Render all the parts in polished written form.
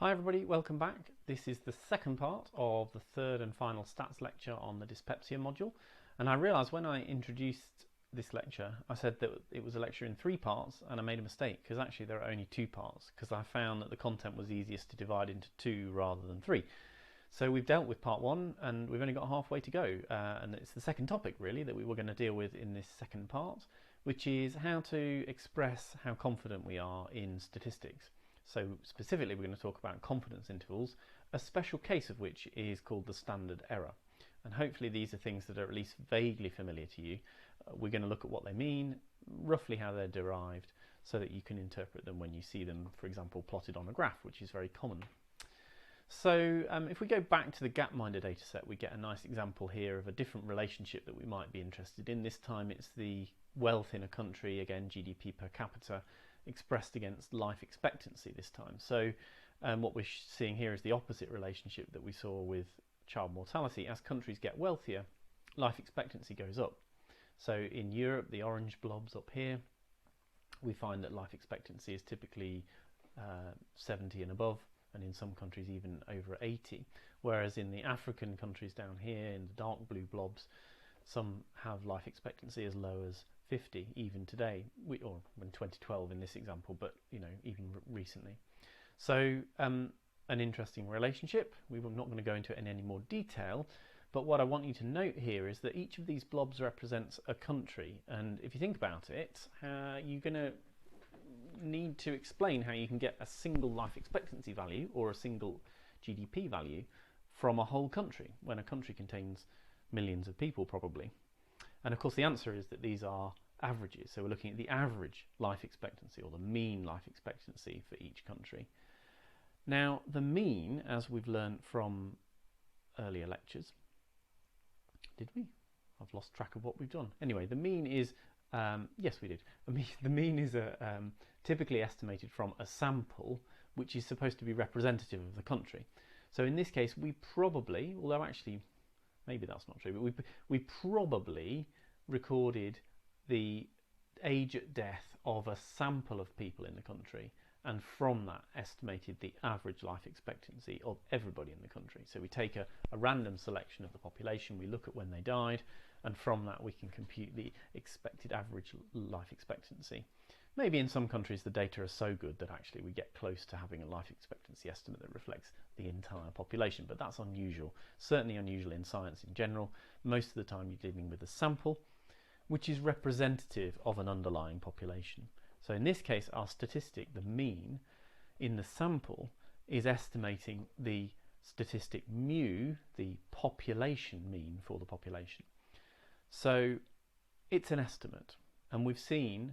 Hi everybody, welcome back. This is the second part of the third and final stats lecture on the dyspepsia module. And I realised when I introduced this lecture, I said that it was a lecture in 3 parts, and I made a mistake because actually there are only 2 parts because I found that the content was easiest to divide into 2 rather than 3. So we've dealt with part 1 and we've only got halfway to go, and it's the second topic really that we were going to deal with in this second part, which is how to express how confident we are in statistics. So specifically we're going to talk about confidence intervals, a special case of which is called the standard error. And hopefully these are things that are at least vaguely familiar to you. We're going to look at what they mean, roughly how they're derived, so that you can interpret them when you see them, for example, plotted on a graph, which is very common. So if we go back to the Gapminder dataset, we get a nice example here of a different relationship that we might be interested in. This time it's the wealth in a country, again GDP per capita, expressed against life expectancy this time. So what we're seeing here is the opposite relationship that we saw with child mortality. As countries get wealthier, life expectancy goes up. So in Europe, the orange blobs up here, we find that life expectancy is typically 70 and above, and in some countries even over 80. Whereas in the African countries down here, in the dark blue blobs, some have life expectancy as low as 50 even today, or in 2012 in this example, but even recently. So an interesting relationship. We're not going to go into it in any more detail, but what I want you to note here is that each of these blobs represents a country, and if you think about it, you're going to need to explain how you can get a single life expectancy value or a single GDP value from a whole country when a country contains millions of people probably. And of course the answer is that these are averages, so we're looking at the average life expectancy or the mean life expectancy for each country. Now the mean, as we've learned from earlier lectures, did we? I've lost track of what we've done. Anyway, the mean is, yes we did, the mean is typically estimated from a sample which is supposed to be representative of the country. So in this case we probably, although actually maybe that's not true, but we probably recorded the age at death of a sample of people in the country, and from that estimated the average life expectancy of everybody in the country. So we take a random selection of the population, we look at when they died, and from that we can compute the expected average life expectancy. Maybe in some countries the data are so good that actually we get close to having a life expectancy estimate that reflects the entire population, but that's unusual, certainly unusual in science in general. Most of the time you're dealing with a sample which is representative of an underlying population. So in this case our statistic, the mean in the sample, is estimating the statistic mu, the population mean for the population. So it's an estimate, and we've seen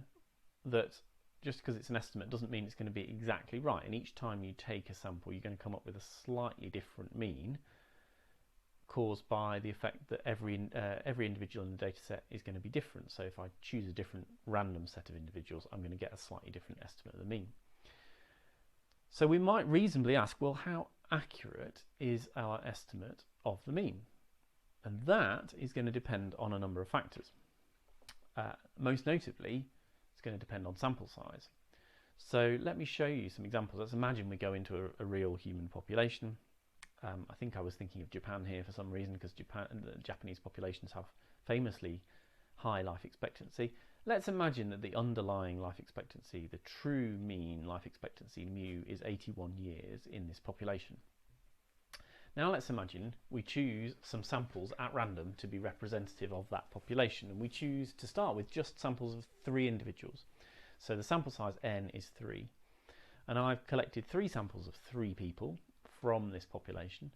that just because it's an estimate doesn't mean it's going to be exactly right, and each time you take a sample you're going to come up with a slightly different mean caused by the effect that every individual in the data set is going to be different. So if I choose a different random set of individuals, I'm going to get a slightly different estimate of the mean. So we might reasonably ask, well, how accurate is our estimate of the mean? And that is going to depend on a number of factors. Most notably, it's going to depend on sample size. So let me show you some examples. Let's imagine we go into a real human population. I think I was thinking of Japan here for some reason, because the Japanese populations have famously high life expectancy. Let's imagine that the underlying life expectancy, the true mean life expectancy mu, is 81 years in this population. Now let's imagine we choose some samples at random to be representative of that population, and we choose to start with just samples of 3 individuals. So the sample size n is 3, and I've collected 3 samples of 3 people from this population,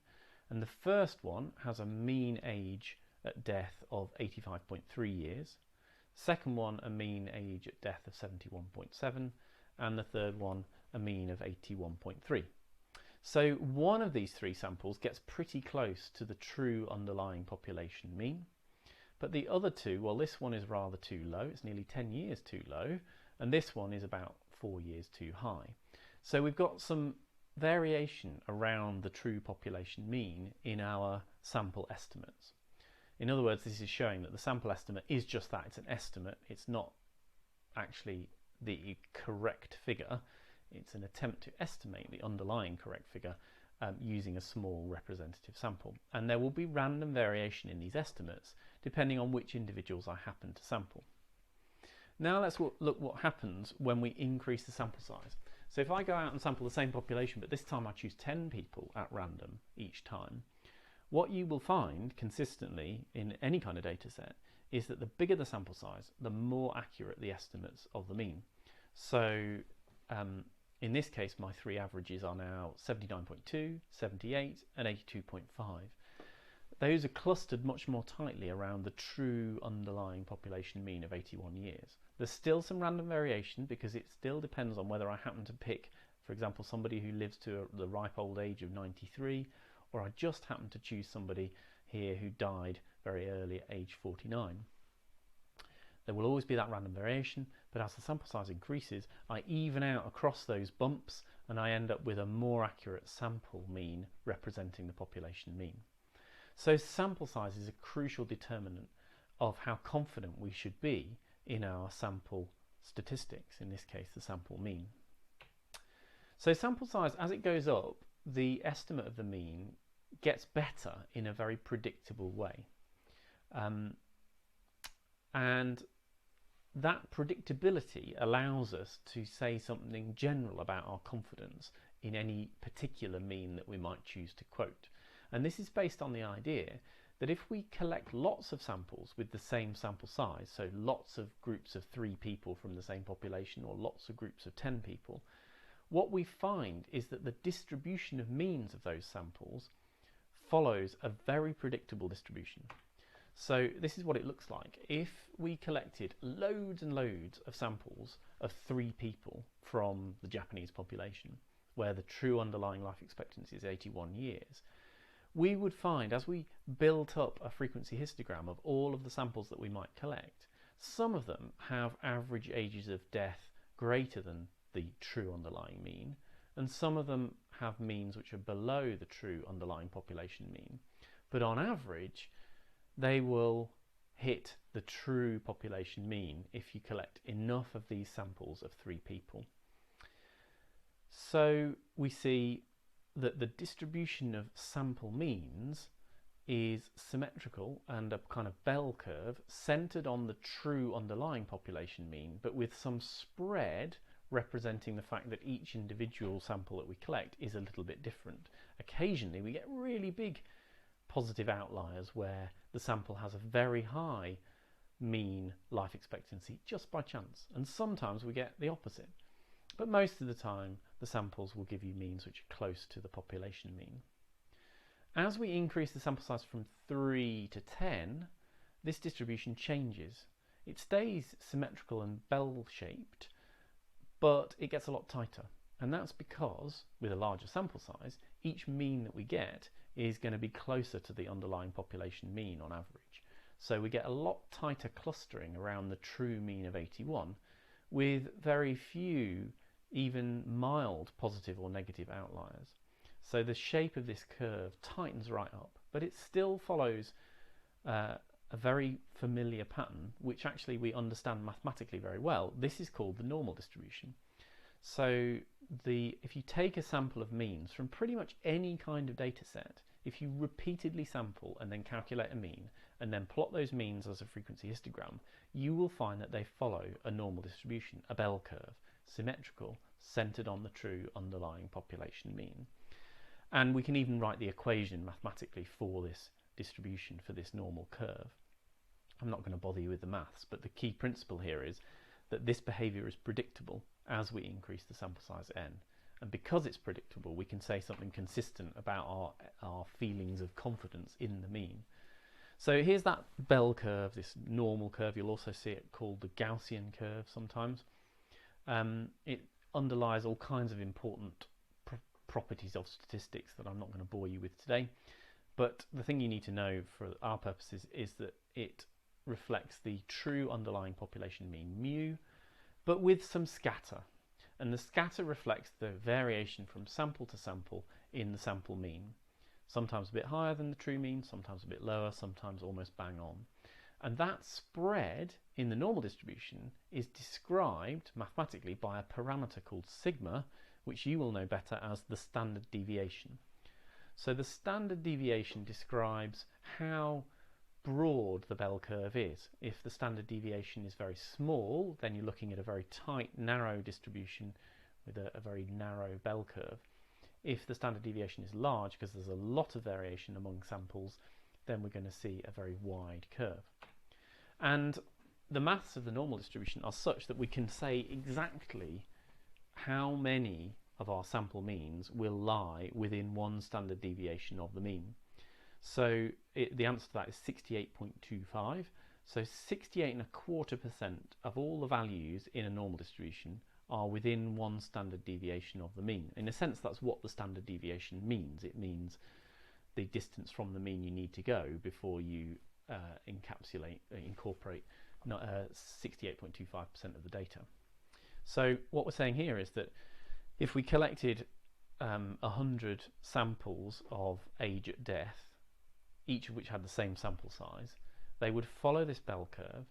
and the first one has a mean age at death of 85.3 years, second one a mean age at death of 71.7, and the third one a mean of 81.3. So one of these 3 samples gets pretty close to the true underlying population mean, but the other 2, well, this one is rather too low, it's nearly 10 years too low, and this one is about 4 years too high. So we've got some variation around the true population mean in our sample estimates. In other words, this is showing that the sample estimate is just that, it's an estimate, it's not actually the correct figure. It's an attempt to estimate the underlying correct figure using a small representative sample. And there will be random variation in these estimates depending on which individuals I happen to sample. Now let's look what happens when we increase the sample size. So if I go out and sample the same population, but this time I choose 10 people at random each time, what you will find consistently in any kind of data set is that the bigger the sample size, the more accurate the estimates of the mean. So in this case, my three averages are now 79.2, 78, and 82.5. Those are clustered much more tightly around the true underlying population mean of 81 years. There's still some random variation because it still depends on whether I happen to pick, for example, somebody who lives to the ripe old age of 93, or I just happen to choose somebody here who died very early at age 49. There will always be that random variation, but as the sample size increases, I even out across those bumps and I end up with a more accurate sample mean representing the population mean. So sample size is a crucial determinant of how confident we should be in our sample statistics, in this case the sample mean. So sample size, as it goes up, the estimate of the mean gets better in a very predictable way. And that predictability allows us to say something general about our confidence in any particular mean that we might choose to quote. And this is based on the idea that if we collect lots of samples with the same sample size, so lots of groups of 3 people from the same population or lots of groups of 10 people, what we find is that the distribution of means of those samples follows a very predictable distribution. So this is what it looks like. If we collected loads and loads of samples of 3 people from the Japanese population, where the true underlying life expectancy is 81 years, we would find, as we built up a frequency histogram of all of the samples that we might collect, some of them have average ages of death greater than the true underlying mean, and some of them have means which are below the true underlying population mean. But on average, they will hit the true population mean if you collect enough of these samples of 3 people. So we see that the distribution of sample means is symmetrical and a kind of bell curve centered on the true underlying population mean, but with some spread representing the fact that each individual sample that we collect is a little bit different. Occasionally we get really big positive outliers where the sample has a very high mean life expectancy just by chance, and sometimes we get the opposite. But most of the time the samples will give you means which are close to the population mean. As we increase the sample size from 3 to 10, this distribution changes. It stays symmetrical and bell-shaped, but it gets a lot tighter. And that's because, with a larger sample size, each mean that we get is going to be closer to the underlying population mean on average. So we get a lot tighter clustering around the true mean of 81, with very few even mild positive or negative outliers. So the shape of this curve tightens right up, but it still follows a very familiar pattern, which actually we understand mathematically very well. This is called the normal distribution. So if you take a sample of means from pretty much any kind of data set, if you repeatedly sample and then calculate a mean and then plot those means as a frequency histogram, you will find that they follow a normal distribution, a bell curve, symmetrical, centered on the true underlying population mean. And we can even write the equation mathematically for this distribution, for this normal curve. I'm not going to bother you with the maths, but the key principle here is that this behavior is predictable as we increase the sample size n. And because it's predictable, we can say something consistent about our feelings of confidence in the mean. So here's that bell curve, this normal curve. You'll also see it called the Gaussian curve sometimes. It underlies all kinds of important properties of statistics that I'm not going to bore you with today. But the thing you need to know for our purposes is that it reflects the true underlying population mean mu, but with some scatter. And the scatter reflects the variation from sample to sample in the sample mean. Sometimes a bit higher than the true mean, sometimes a bit lower, sometimes almost bang on. And that spread in the normal distribution is described mathematically by a parameter called sigma, which you will know better as the standard deviation. So the standard deviation describes how broad the bell curve is. If the standard deviation is very small, then you're looking at a very tight, narrow distribution with a very narrow bell curve. If the standard deviation is large, because there's a lot of variation among samples, then we're going to see a very wide curve. And the maths of the normal distribution are such that we can say exactly how many of our sample means will lie within one standard deviation of the mean. So the answer to that is 68.25. So 68.25% of all the values in a normal distribution are within one standard deviation of the mean. In a sense, that's what the standard deviation means. It means the distance from the mean you need to go before you incorporate 68.25% of the data. So what we're saying here is that if we collected 100 samples of age at death, each of which had the same sample size, they would follow this bell curve,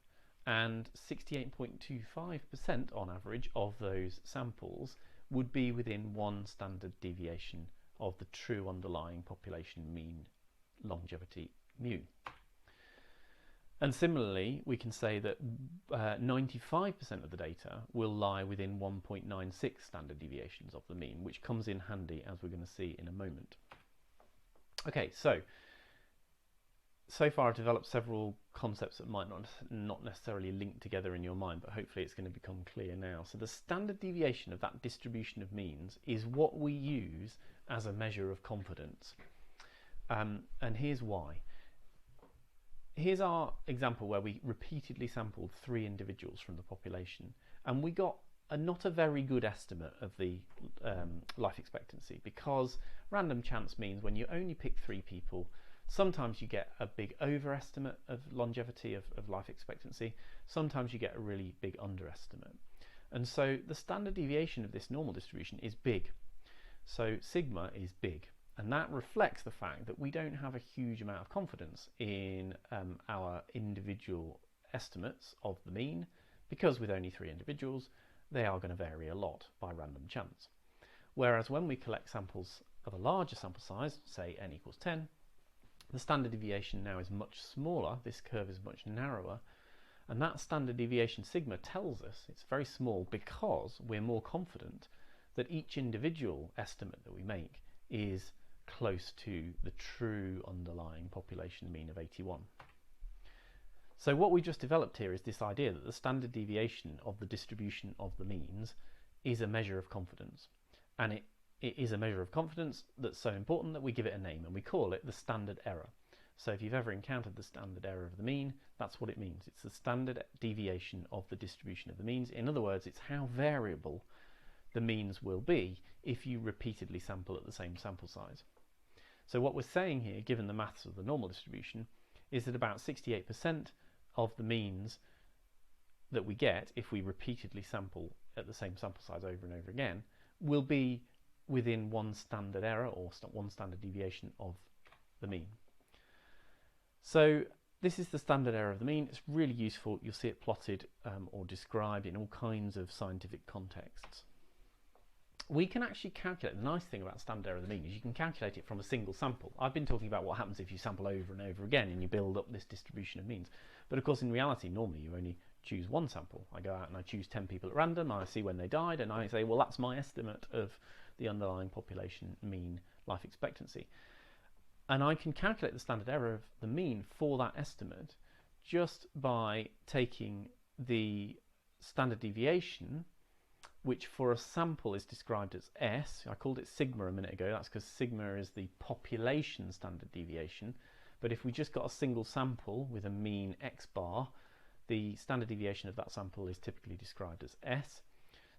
and 68.25% on average of those samples would be within one standard deviation of the true underlying population mean longevity mu. And similarly, we can say that 95% of the data will lie within 1.96 standard deviations of the mean, which comes in handy, as we're going to see in a moment. Okay, so far I've developed several concepts that might not necessarily link together in your mind, but hopefully it's going to become clear now. So the standard deviation of that distribution of means is what we use as a measure of confidence. And here's why. Here's our example where we repeatedly sampled 3 individuals from the population, and we got not a very good estimate of the life expectancy, because random chance means when you only pick 3 people, sometimes you get a big overestimate of longevity of life expectancy, sometimes you get a really big underestimate. And so the standard deviation of this normal distribution is big. So sigma is big. And that reflects the fact that we don't have a huge amount of confidence in our individual estimates of the mean, because with only 3 individuals, they are going to vary a lot by random chance. Whereas when we collect samples of a larger sample size, say n equals 10, the standard deviation now is much smaller, this curve is much narrower, and that standard deviation sigma tells us it's very small because we're more confident that each individual estimate that we make is close to the true underlying population mean of 81. So what we just developed here is this idea that the standard deviation of the distribution of the means is a measure of confidence, and it is a measure of confidence that's so important that we give it a name, and we call it the standard error. So if you've ever encountered the standard error of the mean, that's what it means. It's the standard deviation of the distribution of the means. In other words, it's how variable the means will be if you repeatedly sample at the same sample size. So what we're saying here, given the maths of the normal distribution, is that about 68% of the means that we get if we repeatedly sample at the same sample size over and over again will be within one standard error or one standard deviation of the mean. So this is the standard error of the mean. It's really useful. You'll see it plotted or described in all kinds of scientific contexts. We can actually calculate, the nice thing about standard error of the mean is you can calculate it from a single sample. I've been talking about what happens if you sample over and over again and you build up this distribution of means. But of course in reality, normally you only choose one sample. I go out and I choose 10 people at random, I see when they died, and I say, well, that's my estimate of the underlying population mean life expectancy. And I can calculate the standard error of the mean for that estimate just by taking the standard deviation, which for a sample is described as S. I called it sigma a minute ago. That's because sigma is the population standard deviation. But if we just got a single sample with a mean x bar, the standard deviation of that sample is typically described as S.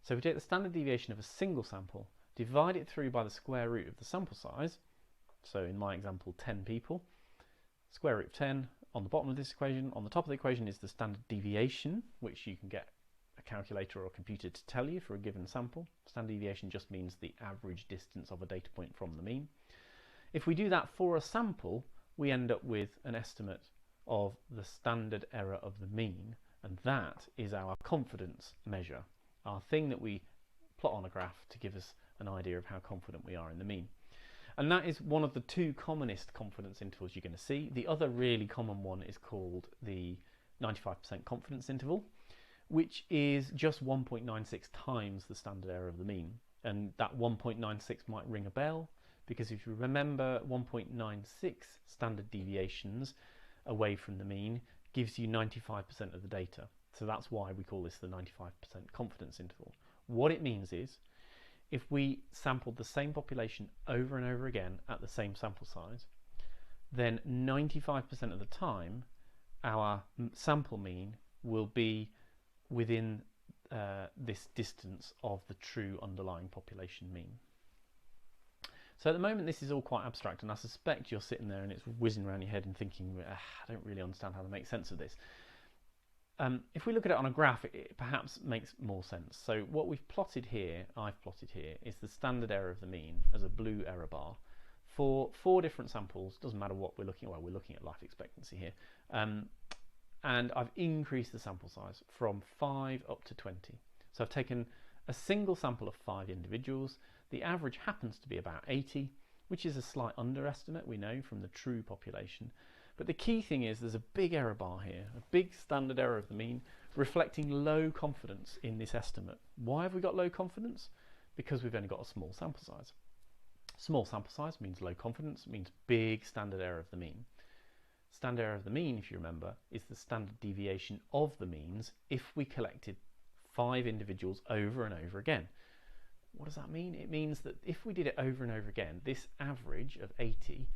So if we take the standard deviation of a single sample, divide it through by the square root of the sample size, so in my example 10 people, square root of 10 on the bottom of this equation. On the top of the equation is the standard deviation, which you can get a calculator or a computer to tell you for a given sample. Standard deviation just means the average distance of a data point from the mean. If we do that for a sample, we end up with an estimate of the standard error of the mean, and that is our confidence measure, our thing that we plot on a graph to give us an idea of how confident we are in the mean. And that is one of the two commonest confidence intervals you're going to see. The other really common one is called the 95% confidence interval, which is just 1.96 times the standard error of the mean. And that 1.96 might ring a bell, because if you remember, 1.96 standard deviations away from the mean gives you 95% of the data. So that's why we call this the 95% confidence interval. What it means is, if we sampled the same population over and over again at the same sample size, then 95% of the time our sample mean will be within this distance of the true underlying population mean. So at the moment this is all quite abstract, and I suspect you're sitting there and it's whizzing around your head and thinking, I don't really understand how to make sense of this. If we look at it on a graph, it perhaps makes more sense. So what we've plotted here, I've plotted here, is the standard error of the mean as a blue error bar for 4 different samples. Doesn't matter what we're looking at. Well, we're looking at life expectancy here. And I've increased the sample size from 5 up to 20. So I've taken a single sample of 5 individuals. The average happens to be about 80, which is a slight underestimate, we know, from the true population. But the key thing is there's a big error bar here, a big standard error of the mean, reflecting low confidence in this estimate. Why have we got low confidence? Because we've only got a small sample size. Small sample size means low confidence, means big standard error of the mean. Standard error of the mean, if you remember, is the standard deviation of the means if we collected 5 individuals over and over again. What does that mean? It means that if we did it over and over again, this average of 80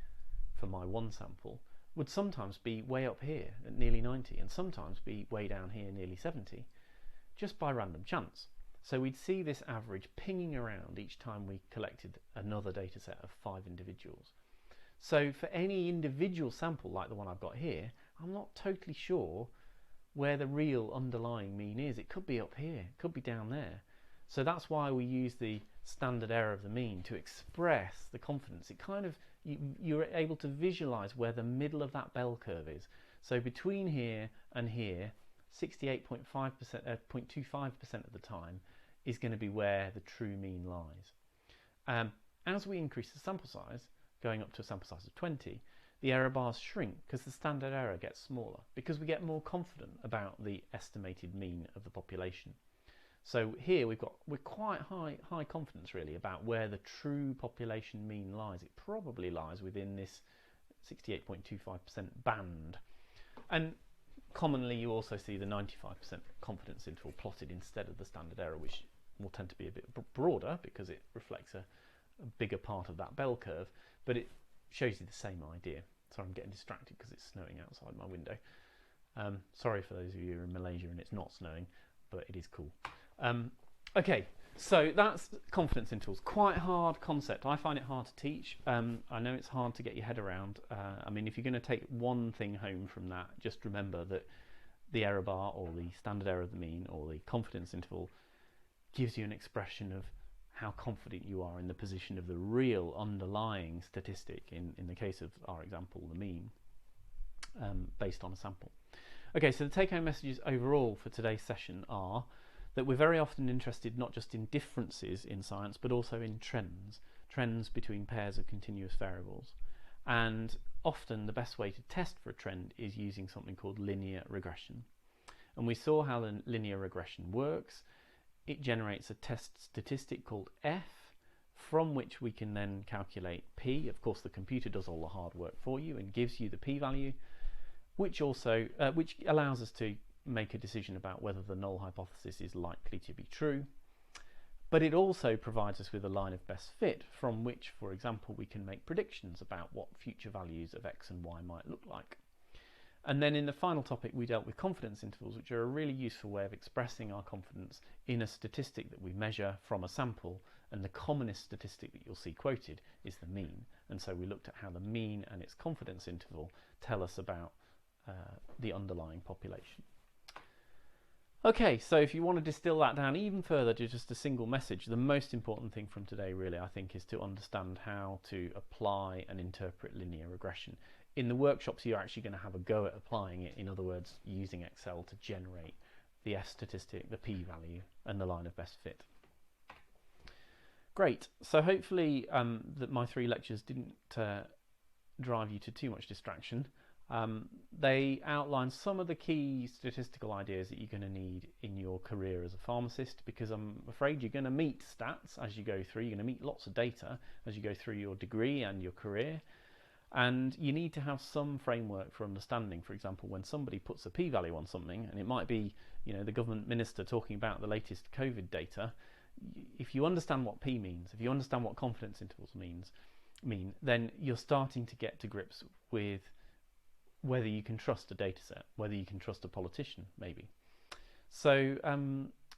for my one sample would sometimes be way up here at nearly 90 and sometimes be way down here nearly 70, just by random chance. So we'd see this average pinging around each time we collected another data set of 5 individuals. So for any individual sample like the one I've got here, I'm not totally sure where the real underlying mean is. It could be up here, it could be down there. So that's why we use the standard error of the mean to express the confidence. It kind of, you're able to visualize where the middle of that bell curve is. So between here and here, 68.25% of the time is going to be where the true mean lies. As we increase the sample size, going up to a sample size of 20, the error bars shrink because the standard error gets smaller, because we get more confident about the estimated mean of the population. So here we're quite high confidence really about where the true population mean lies. It probably lies within this 68.25% band. And commonly you also see the 95% confidence interval plotted instead of the standard error, which will tend to be a bit broader because it reflects a bigger part of that bell curve, but it shows you the same idea. Sorry, I'm getting distracted because it's snowing outside my window. Sorry for those of you who are in Malaysia and it's not snowing, but it is cool. Okay, so that's confidence intervals. Quite a hard concept. I find it hard to teach. I know it's hard to get your head around. I mean, if you're going to take one thing home from that, just remember that the error bar or the standard error of the mean or the confidence interval gives you an expression of how confident you are in the position of the real underlying statistic, in the case of our example, the mean, based on a sample. Okay, so the take-home messages overall for today's session are that we're very often interested not just in differences in science, but also in trends between pairs of continuous variables. And often the best way to test for a trend is using something called linear regression. And we saw how the linear regression works. It generates a test statistic called F, from which we can then calculate P. Of course, the computer does all the hard work for you and gives you the p-value, which allows us to make a decision about whether the null hypothesis is likely to be true. But it also provides us with a line of best fit from which, for example, we can make predictions about what future values of x and y might look like. And then in the final topic we dealt with confidence intervals, which are a really useful way of expressing our confidence in a statistic that we measure from a sample, and the commonest statistic that you'll see quoted is the mean. And so we looked at how the mean and its confidence interval tell us about the underlying population. Okay, so if you want to distill that down even further to just a single message, the most important thing from today really, I think, is to understand how to apply and interpret linear regression. In the workshops you're actually going to have a go at applying it, in other words, using Excel to generate the F statistic, the p-value and the line of best fit. Great. So hopefully that my 3 lectures didn't drive you to too much distraction. They outline some of the key statistical ideas that you're going to need in your career as a pharmacist, because I'm afraid you're going to meet stats as you go through. You're going to meet lots of data as you go through your degree and your career. And you need to have some framework for understanding. For example, when somebody puts a p-value on something, and it might be, the government minister talking about the latest COVID data, if you understand what P means, if you understand what confidence intervals mean, then you're starting to get to grips with whether you can trust a data set, whether you can trust a politician, maybe. So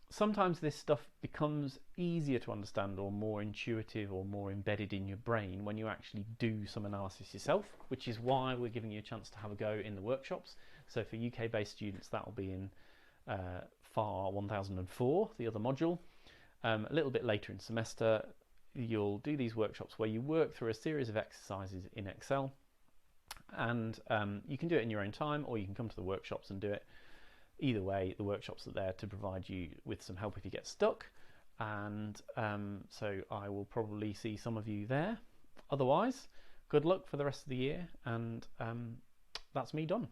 sometimes this stuff becomes easier to understand or more intuitive or more embedded in your brain when you actually do some analysis yourself, which is why we're giving you a chance to have a go in the workshops. So for UK-based students, that will be in FAR 1004, the other module. A little bit later in semester, you'll do these workshops where you work through a series of exercises in Excel, and you can do it in your own time, or you can come to the workshops and do it. Either way, the workshops are there to provide you with some help if you get stuck, and so I will probably see some of you there. Otherwise, good luck for the rest of the year, and that's me done.